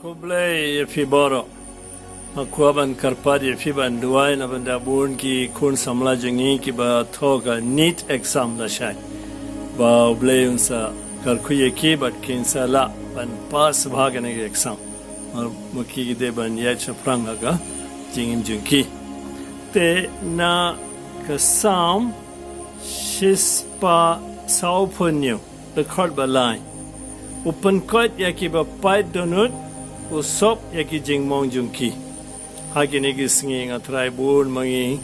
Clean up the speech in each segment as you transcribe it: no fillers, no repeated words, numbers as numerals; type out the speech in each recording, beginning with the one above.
Kublai fiboro akuaban karpadi fiban duai na banda bun ki kun samla jengi ki ba thoga neat exam la shai ba ublai unsa karkuye ki bat kinsa la ban pass bhagane ki exam और मुखी की दे बन या चप्रांगा का जिंगिम जुंकी ते ना कसम शिस्पा साउफन्यो record balai pynkoit ya ki ba pait Dohnud usop ya ki jingmong jungki hagine ki singi nga try bun mangi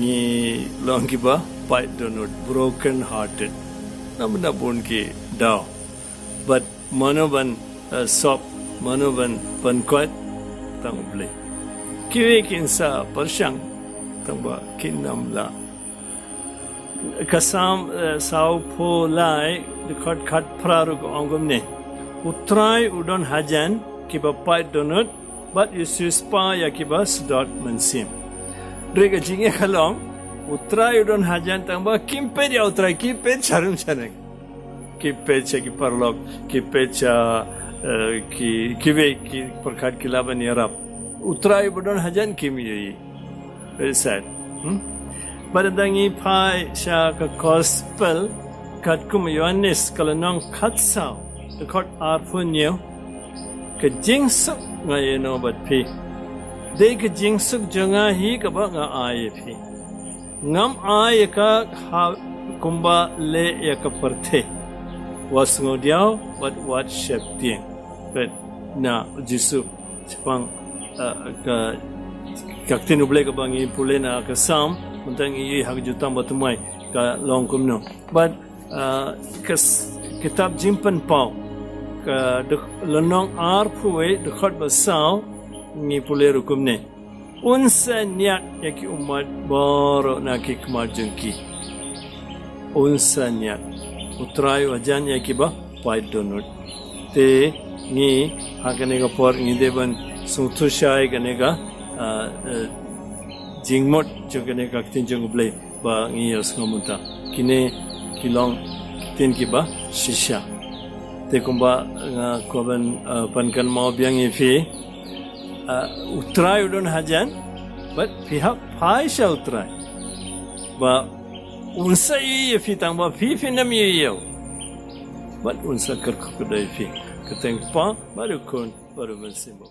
ni long ki ba pait Dohnud broken hearted namna bun ki daw but Mano ban sop Mano ban pynkoit tang ble kiwe kinsa persyang tang ba kinam la kasam sau po lai record khat praru ko angum ne utrai udon hajan ki ba pait Dohnud but isus pa ya ki ba dot mansim rega jinge khalong utrai udon hajan tang ba kimpe ya utrai kimpe charum chanek kimpe che ki parlok kimpe cha ki kiwe ki perkhat ki laban yarap utrai udon hajan kim yi very sad Baradangi pai sha ka gospel kat kum Yohanes kalanong kat sao the court arfunyo ka jingsuk ngayeno bat pi de ka jingsuk janga hi ka ba nga aye pi ngam aye ka kumba le ya ka parthe was ngodiao but what shapting but na jisu chpang ka kaktin uble ka bangi pulena ka sam Untang iyi hak jutang batumay ka long kumno. But kitab jimpan pau ka lanong arpuwe dekat basau ngi puleru kumne. Unsa niat yaki umat baro naki kemajengki. Unsa niat utrayu ajan yaki ba pait Dohnud. Te ngi hakanega por ngi deban sungtushai kanega jingmot jogane kaktin jongublai ba ngi yos ngamunta kine kilong tin ki ba shisha te kumba nga koban pankan mau biang ifi utrai udon hajan but piha paisha utrai ba unsa ifi tang ba fi nam yo but unsa kerku kudai fi keteng pa baru kun baru mensimbo